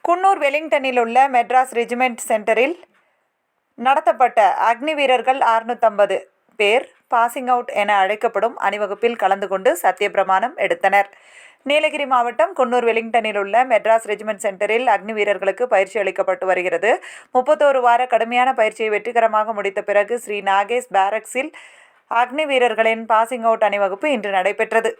குன்னூர் வெலிங்டனில் உள்ள மெட்ராஸ் ரெஜிமெண்ட் சென்டரில் நடத்தப்பட்ட அக்னி வீரர்கள் 650 பேர் பாசிங் அவுட் என அழைக்கப்படும் அணிவகுப்பில் கலந்து கொண்டு சத்தியப்பிரமாணம் எடுத்தனர். நீலகிரி மாவட்டம் குன்னூர் வெலிங்டனில் உள்ள மெட்ராஸ் ரெஜிமெண்ட் சென்டரில் அக்னி வீரர்களுக்கு பயிற்சி அளிக்கப்பட்டு வருகிறது. 31 வார கடுமையான பயிற்சியை வெற்றிகரமாக முடித்த பிறகு ஸ்ரீ நாகேஷ் பேரக்ஸில் அக்னி வீரர்களின் பாசிங் அவுட் அணிவகுப்பு இன்று நடைபெற்றது.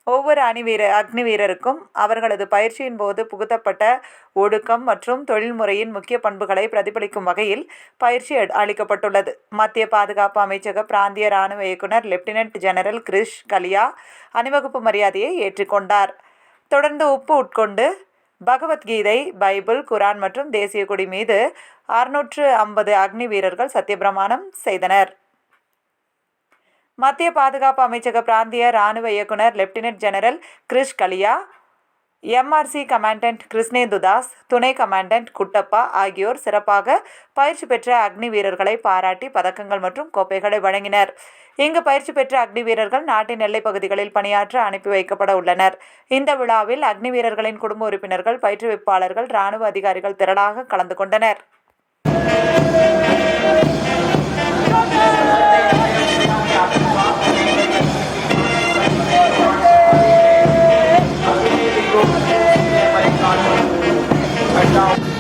ஒவ்வொரு அக்னி வீரருக்கும் அவர்களது பயிற்சியின் போது புகுத்தப்பட்ட ஒடுக்கம் மற்றும் தொழில்முறையின் முக்கிய பண்புகளை பிரதிபலிக்கும் வகையில் பயிற்சி அளிக்கப்பட்டுள்ளது. மத்திய பாதுகாப்பு அமைச்சக பிராந்திய இராணுவ இயக்குனர் லெப்டினன்ட் ஜெனரல் கிரிஷ் கலியா அணிவகுப்பு மரியாதையை ஏற்றுக்கொண்டார். தொடர்ந்து உப்பு உட்கொண்டு பகவத்கீதை, பைபிள், குரான் மற்றும் தேசிய கொடி மீது 650 அக்னி வீரர்கள் சத்தியப்பிரமாணம் செய்தனர். மத்திய பாதுகாப்பு அமைச்சக பிராந்திய இராணுவ இயக்குனர் lieutenant general Krish Kalia, MRC commandant Krishnendu Das, துணை கமாண்டன்ட் குட்டப்பா ஆகியோர் சிறப்பாக பயிற்சி பெற்ற அக்னி வீரர்களை பாராட்டி பதக்கங்கள் மற்றும் கோப்பைகளை வழங்கினர். இங்கு பயிற்சி பெற்ற அக்னி வீரர்கள் நாட்டின் எல்லைப் பகுதிகளில் பணியாற்ற அனுப்பி வைக்கப்பட உள்ளனர். இந்த விழாவில் அக்னி வீரர்களின் குடும்ப உறுப்பினர்கள், பயிற்றுவிப்பாளர்கள், இராணுவ அதிகாரிகள் திரளாக கலந்து கொண்டனர். Now